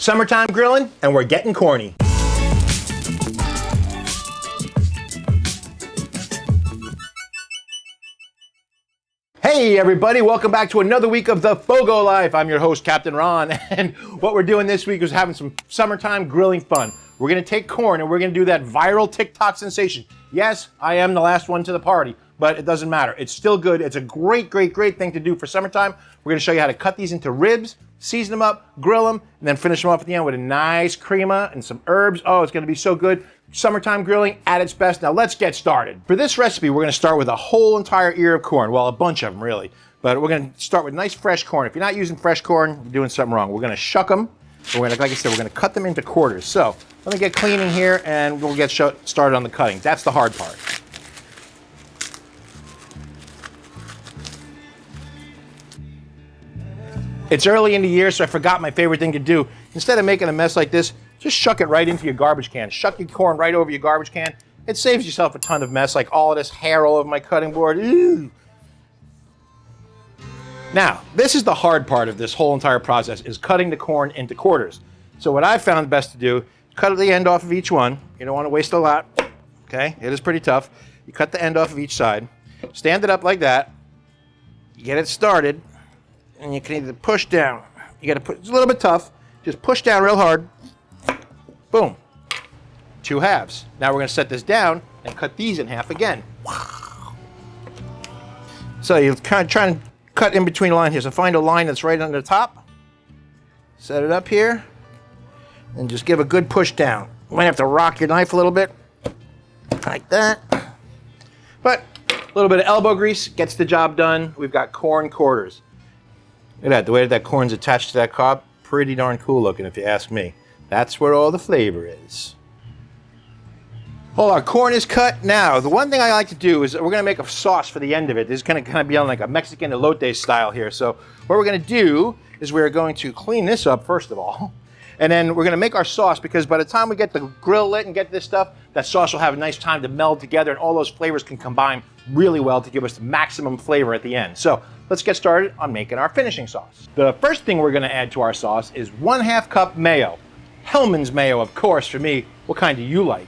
Summertime grilling, and we're getting corny. Hey everybody, welcome back to another week of the FOGO Life. I'm your host, Captain Ron, and what we're doing this week is having some summertime grilling fun. We're gonna take corn and we're gonna do that viral TikTok sensation. Yes, I am the last one to the party, but it doesn't matter. It's still good. It's a great thing to do for summertime. We're gonna show you how to cut these into ribs, season them up, grill them, and then finish them off at the end with a nice crema and some herbs. Oh, it's gonna be so good. Summertime grilling at its best. Now let's get started. For this recipe, we're gonna start with a whole entire ear of corn. Well, a bunch of them really, but we're gonna start with nice fresh corn. If you're not using fresh corn, you're doing something wrong. We're gonna shuck them. We're gonna, like I said, we're gonna cut them into quarters. So let me get cleaning here and we'll get started on the cutting. That's the hard part. It's early in the year, so I forgot my favorite thing to do. Instead of making a mess like this, just shuck it right into your garbage can. Shuck your corn right over your garbage can. It saves yourself a ton of mess, like all of this hair all over my cutting board. Ew. Now, this is the hard part of this whole entire process, is cutting the corn into quarters. So what I found best to do, cut the end off of each one. You don't want to waste a lot, okay? It is pretty tough. You cut the end off of each side, stand it up like that, you get it started, and you can either push down. You got to put, it's a little bit tough, just push down real hard. Boom, 2 halves. Now we're gonna set this down and cut these in half again. So you're kind of trying to cut in between a line here. So find a line that's right on the top, set it up here, and just give a good push down. You might have to rock your knife a little bit, like that. But a little bit of elbow grease gets the job done. We've got corn quarters. Look at that, the way that corn's attached to that cob, pretty darn cool looking if you ask me. That's where all the flavor is. Well, our corn is cut. Now, the one thing I like to do is we're gonna make a sauce for the end of it. This is gonna kind of be on like a Mexican elote style here. So what we're gonna do is we're going to clean this up first of all, and then we're gonna make our sauce, because by the time we get the grill lit and get this stuff, that sauce will have a nice time to meld together and all those flavors can combine really well to give us the maximum flavor at the end. So let's get started on making our finishing sauce. The first thing we're gonna add to our sauce is 1/2 cup mayo. Hellman's mayo, of course, for me. What kind do you like?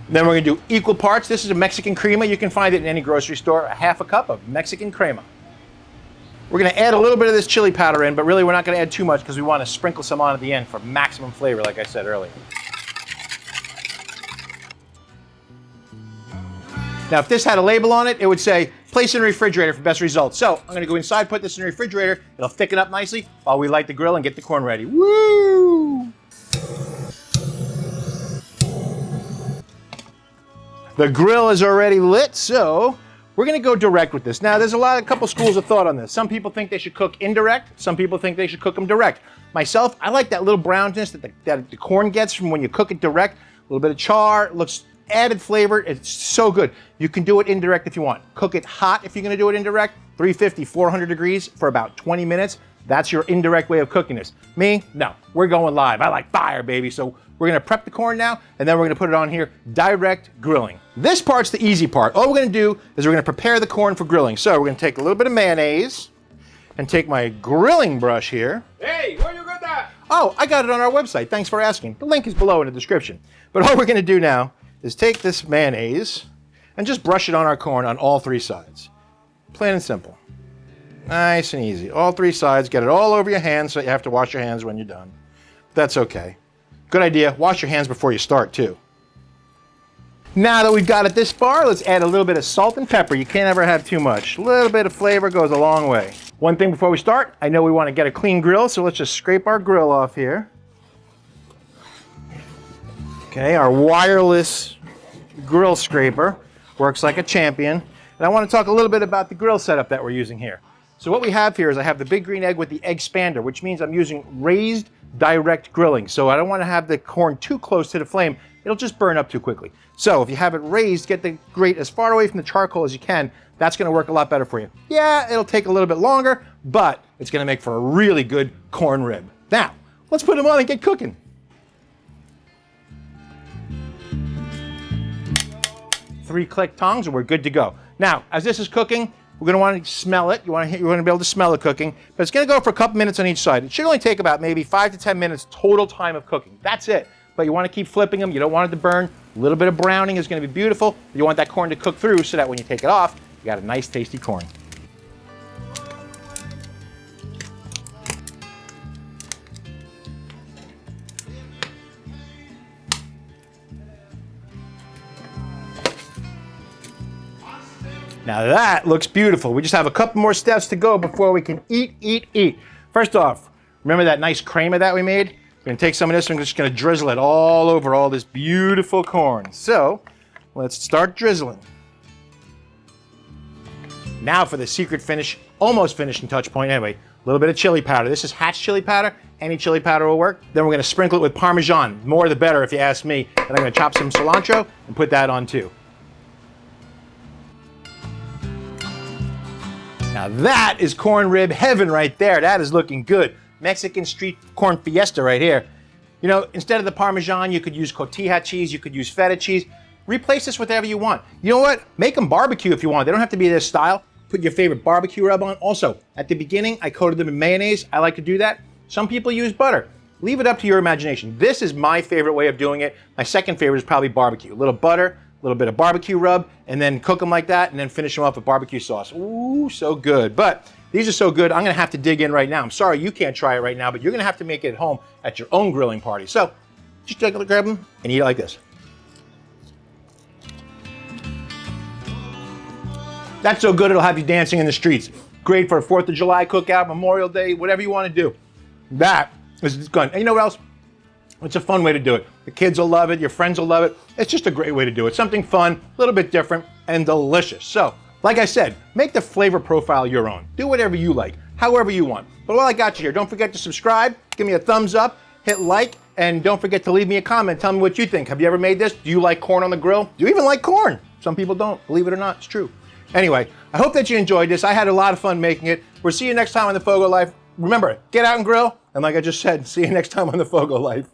Then we're gonna do equal parts. This is a Mexican crema. You can find it in any grocery store. 1/2 cup of Mexican crema. We're gonna add a little bit of this chili powder in, but really we're not gonna add too much because we wanna sprinkle some on at the end for maximum flavor, like I said earlier. Now, if this had a label on it, it would say, place in the refrigerator for best results. So I'm gonna go inside, put this in the refrigerator. It'll thicken up nicely while we light the grill and get the corn ready. Woo! The grill is already lit, so we're gonna go direct with this. Now, there's a couple schools of thought on this. Some people think they should cook indirect. Some people think they should cook them direct. Myself, I like that little brownness that the corn gets from when you cook it direct. A little bit of char, looks added flavor. It's so good. You can do it indirect if you want. Cook it hot if you're gonna do it indirect. 350, 400 degrees for about 20 minutes. That's your indirect way of cooking this. Me, no, we're going live. I like fire, baby. So we're gonna prep the corn now, and then we're gonna put it on here, direct grilling. This part's the easy part. All we're gonna do is we're gonna prepare the corn for grilling. So we're gonna take a little bit of mayonnaise and take my grilling brush here. Hey, where you got that? Oh, I got it on our website. Thanks for asking. The link is below in the description. But all we're gonna do now is take this mayonnaise and just brush it on our corn on all 3 sides. Plain and simple. Nice and easy. All 3 sides, get it all over your hands so you have to wash your hands when you're done. That's okay. Good idea, wash your hands before you start too. Now that we've got it this far, let's add a little bit of salt and pepper. You can't ever have too much. A little bit of flavor goes a long way. One thing before we start, I know we want to get a clean grill, so let's just scrape our grill off here. Okay, our wireless grill scraper works like a champion. And I want to talk a little bit about the grill setup that we're using here. So what we have here is I have the big green egg with the egg expander, which means I'm using raised direct grilling. So I don't want to have the corn too close to the flame. It'll just burn up too quickly. So if you have it raised, get the grate as far away from the charcoal as you can. That's going to work a lot better for you. Yeah, it'll take a little bit longer, but it's going to make for a really good corn rib. Now, let's put them on and get cooking. Three click tongs and we're good to go. Now, as this is cooking, We're going to want to smell it. You want to be able to smell it cooking. But it's going to go for a couple minutes on each side. It should only take about maybe 5 to 10 minutes total time of cooking. That's it. But you want to keep flipping them. You don't want it to burn. A little bit of browning is going to be beautiful. You want that corn to cook through so that when you take it off, you got a nice tasty corn. Now that looks beautiful. We just have a couple more steps to go before we can eat. First off, remember that nice crema that we made? We're gonna take some of this and we're just gonna drizzle it all over all this beautiful corn. So, let's start drizzling. Now for the secret finish, almost finishing touch point anyway, a little bit of chili powder. This is Hatch chili powder. Any chili powder will work. Then we're gonna sprinkle it with Parmesan. More the better if you ask me. Then I'm gonna chop some cilantro and put that on too. Now that is corn rib heaven right there. That is looking good. Mexican street corn fiesta right here. You know, instead of the Parmesan, you could use cotija cheese, you could use feta cheese. Replace this with whatever you want. You know what? Make them barbecue if you want. They don't have to be this style. Put your favorite barbecue rub on. Also, at the beginning, I coated them in mayonnaise. I like to do that. Some people use butter. Leave it up to your imagination. This is my favorite way of doing it. My second favorite is probably barbecue. A little butter, a little bit of barbecue rub, and then cook them like that, and then finish them off with barbecue sauce. Ooh, so good. But these are so good, I'm gonna have to dig in right now. I'm sorry you can't try it right now, but you're gonna have to make it at home at your own grilling party. So, just grab them and eat it like this. That's so good it'll have you dancing in the streets. Great for a 4th of July cookout, Memorial Day, whatever you wanna do. That is good. And you know what else? It's a fun way to do it. The kids will love it, your friends will love it. It's just a great way to do it. Something fun, a little bit different, and delicious. So, like I said, make the flavor profile your own. Do whatever you like, however you want. But while I got you here, don't forget to subscribe, give me a thumbs up, hit like, and don't forget to leave me a comment. Tell me what you think. Have you ever made this? Do you like corn on the grill? Do you even like corn? Some people don't, believe it or not, it's true. Anyway, I hope that you enjoyed this. I had a lot of fun making it. We'll see you next time on the FOGO Life. Remember, get out and grill. And like I just said, see you next time on the FOGO Life.